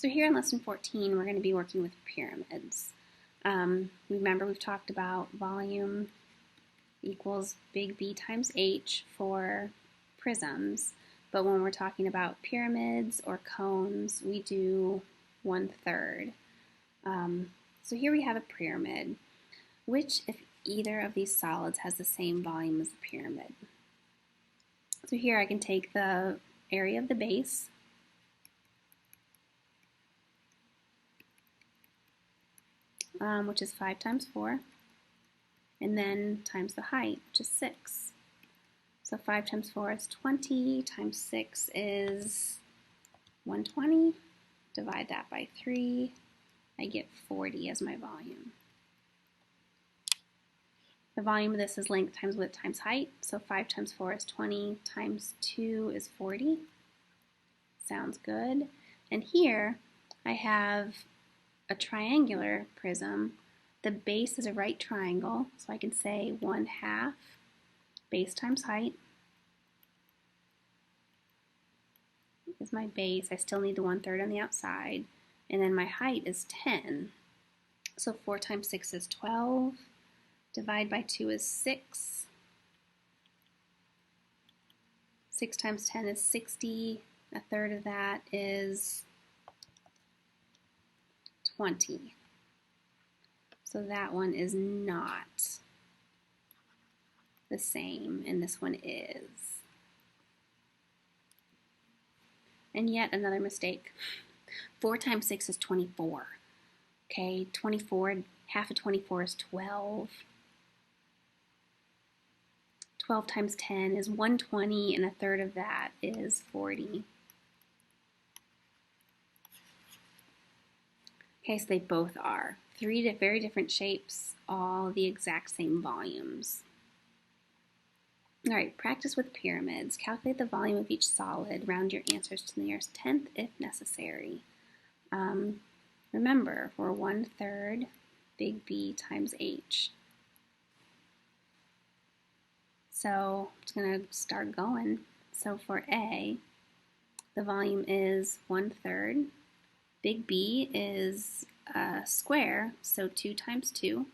So here in lesson 14, we're going to be working with pyramids. Remember we've talked about volume equals big B times H for prisms, but when we're talking about pyramids or cones, we do 1/3. So here we have a pyramid, which if either of these solids has the same volume as the pyramid. So here I can take the area of the base, which is 5 times 4, and then times the height, which is 6. So 5 times 4 is 20, times 6 is 120. Divide that by 3, I get 40 as my volume. The volume of this is length times width times height, so 5 times 4 is 20, times 2 is 40. Sounds good. And here I have a triangular prism. The base is a right triangle, so I can say 1/2 base times height is my base. I still need the 1/3 on the outside, and then my height is 10. So 4 times 6 is 12. Divide by 2 is 6. 6 times 10 is 60. 1/3 of that is 20. So that one is not the same, and this one is. And yet another mistake. 4 times 6 is 24. Okay, 24, half of 24 is 12. 12 times 10 is 120, and 1/3 of that is 40. Okay, so they both are. 3 very different shapes, all the exact same volumes. All right, practice with pyramids. Calculate the volume of each solid. Round your answers to the nearest tenth if necessary. Remember, we're 1/3 big B times H. So I'm just going to start going. So for A, the volume is 1/3. Big B is a square, so 2 times 2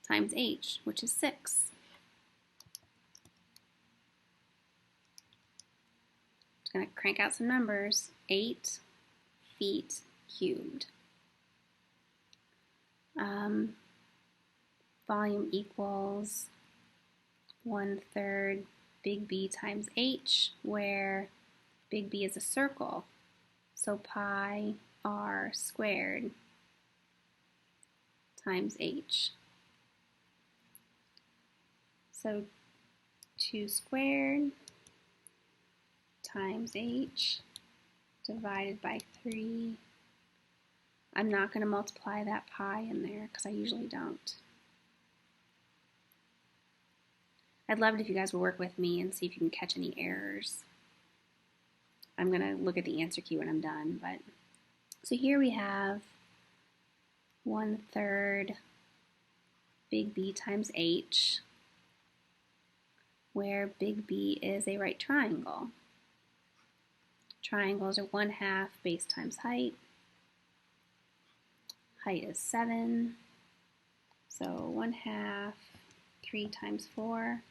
times H, which is 6. Just going to crank out some numbers. 8 feet cubed. Volume equals 1/3 big B times H, where big B is a circle, so pi r squared times H. So 2 squared times H divided by 3. I'm not going to multiply that pi in there because I usually don't. I'd love it if you guys would work with me and see if you can catch any errors. I'm going to look at the answer key when I'm done. But so here we have 1/3 big B times H, where big B is a right triangle. Triangles are 1/2 base times height. Height is 7. So 1/2, 3 times 4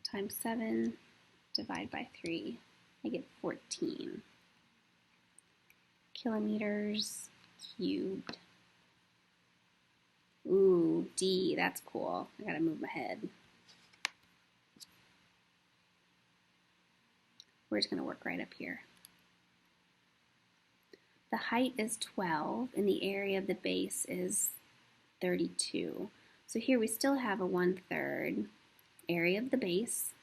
times 7, divide by 3. I get 14 kilometers cubed. Ooh, D, that's cool. I gotta move my head. We're just gonna work right up here. The height is 12 and the area of the base is 32. So here we still have a 1/3 area of the base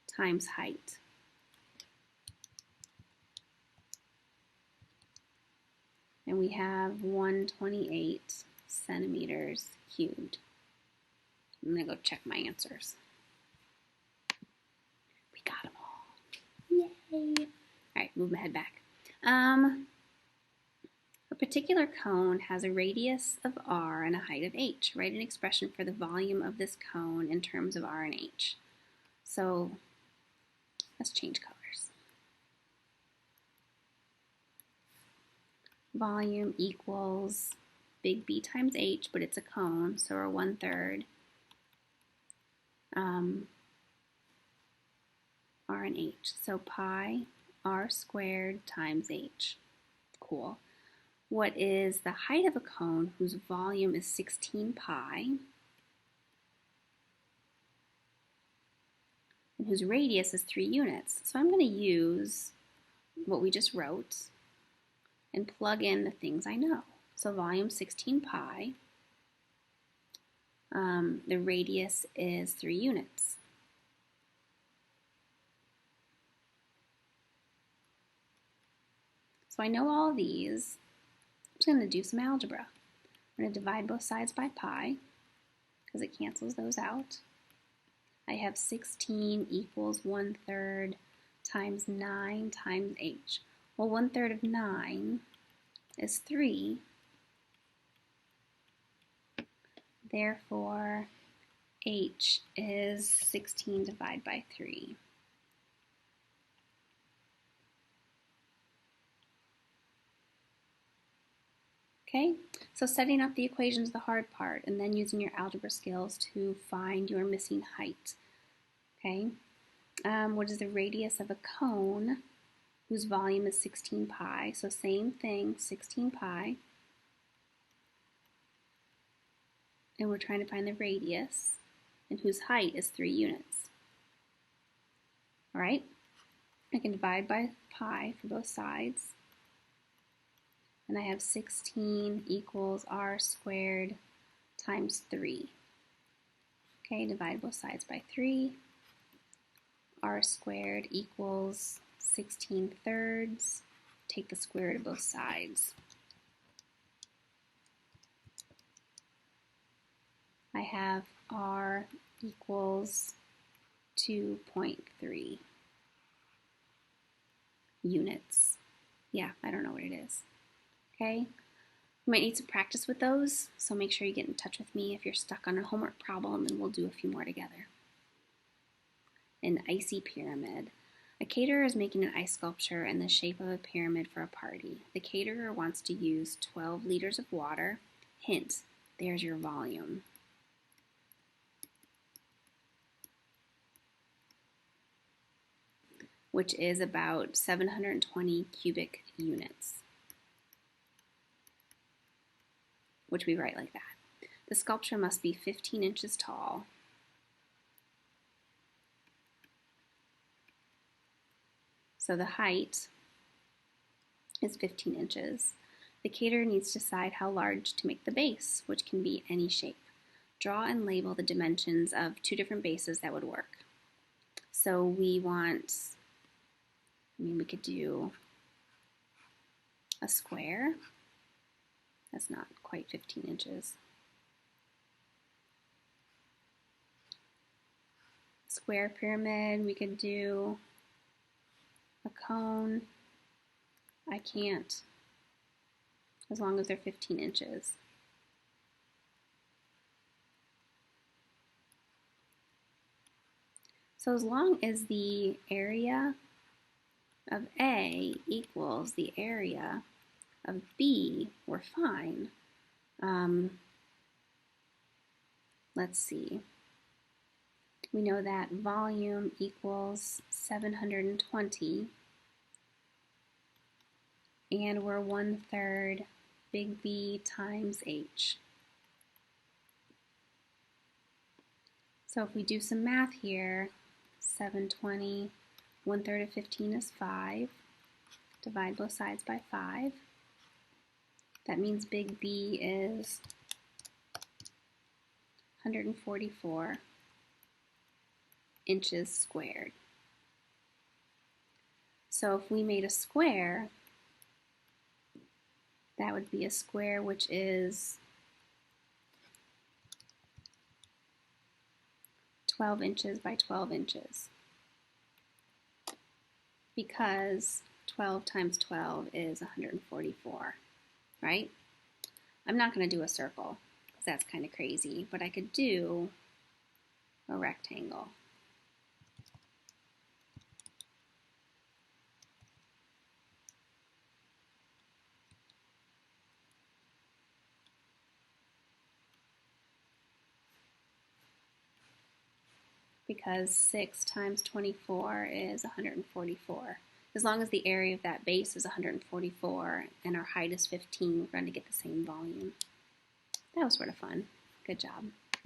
times height. And we have 128 centimeters cubed. I'm going to go check my answers. We got them all. Yay! All right, move my head back. A particular cone has a radius of r and a height of h. Write an expression for the volume of this cone in terms of r and h. So let's change colors. volume equals big B times H, but it's a cone, so we're 1/3 R and H. So pi R squared times H. Cool. What is the height of a cone whose volume is 16 pi and whose radius is 3 units? So I'm going to use what we just wrote and plug in the things I know. So volume 16 pi, the radius is 3 units. So I know all of these. I'm just going to do some algebra. I'm going to divide both sides by pi because it cancels those out. I have 16 equals 1/3 times 9 times H. Well, 1/3 of 9 is 3. Therefore, H is 16 divided by 3. Okay, so setting up the equations is the hard part, and then using your algebra skills to find your missing height. Okay, what is the radius of a cone whose volume is 16 pi? So same thing, 16 pi. And we're trying to find the radius, and whose height is 3 units. All right, I can divide by pi for both sides. And I have 16 equals R squared times 3. Okay, divide both sides by 3. R squared equals 16/3. Take the square root of both sides. I have R equals 2.3 units. Yeah, I don't know what it is. Okay, you might need some practice with those, so make sure you get in touch with me if you're stuck on a homework problem, and we'll do a few more together. An icy pyramid. A caterer is making an ice sculpture in the shape of a pyramid for a party. The caterer wants to use 12 liters of water. Hint, there's your volume. Which is about 720 cubic units. Which we write like that. The sculpture must be 15 inches tall. So the height is 15 inches. The caterer needs to decide how large to make the base, which can be any shape. Draw and label the dimensions of 2 different bases that would work. So we want, we could do a square. That's not quite 15 inches. Square pyramid, we could do a cone. I can't, as long as they're 15 inches. So as long as the area of A equals the area of B, we're fine. Let's see. We know that volume equals 720, and we're 1/3 big B times H. So if we do some math here, 720, 1/3 of 15 is 5. Divide both sides by 5. That means big B is 144 inches squared. So if we made a square, that would be a square which is 12 inches by 12 inches. Because 12 times 12 is 144, right? I'm not going to do a circle because that's kind of crazy, but I could do a rectangle. because 6 times 24 is 144. As long as the area of that base is 144 and our height is 15, we're going to get the same volume. That was sort of fun. Good job.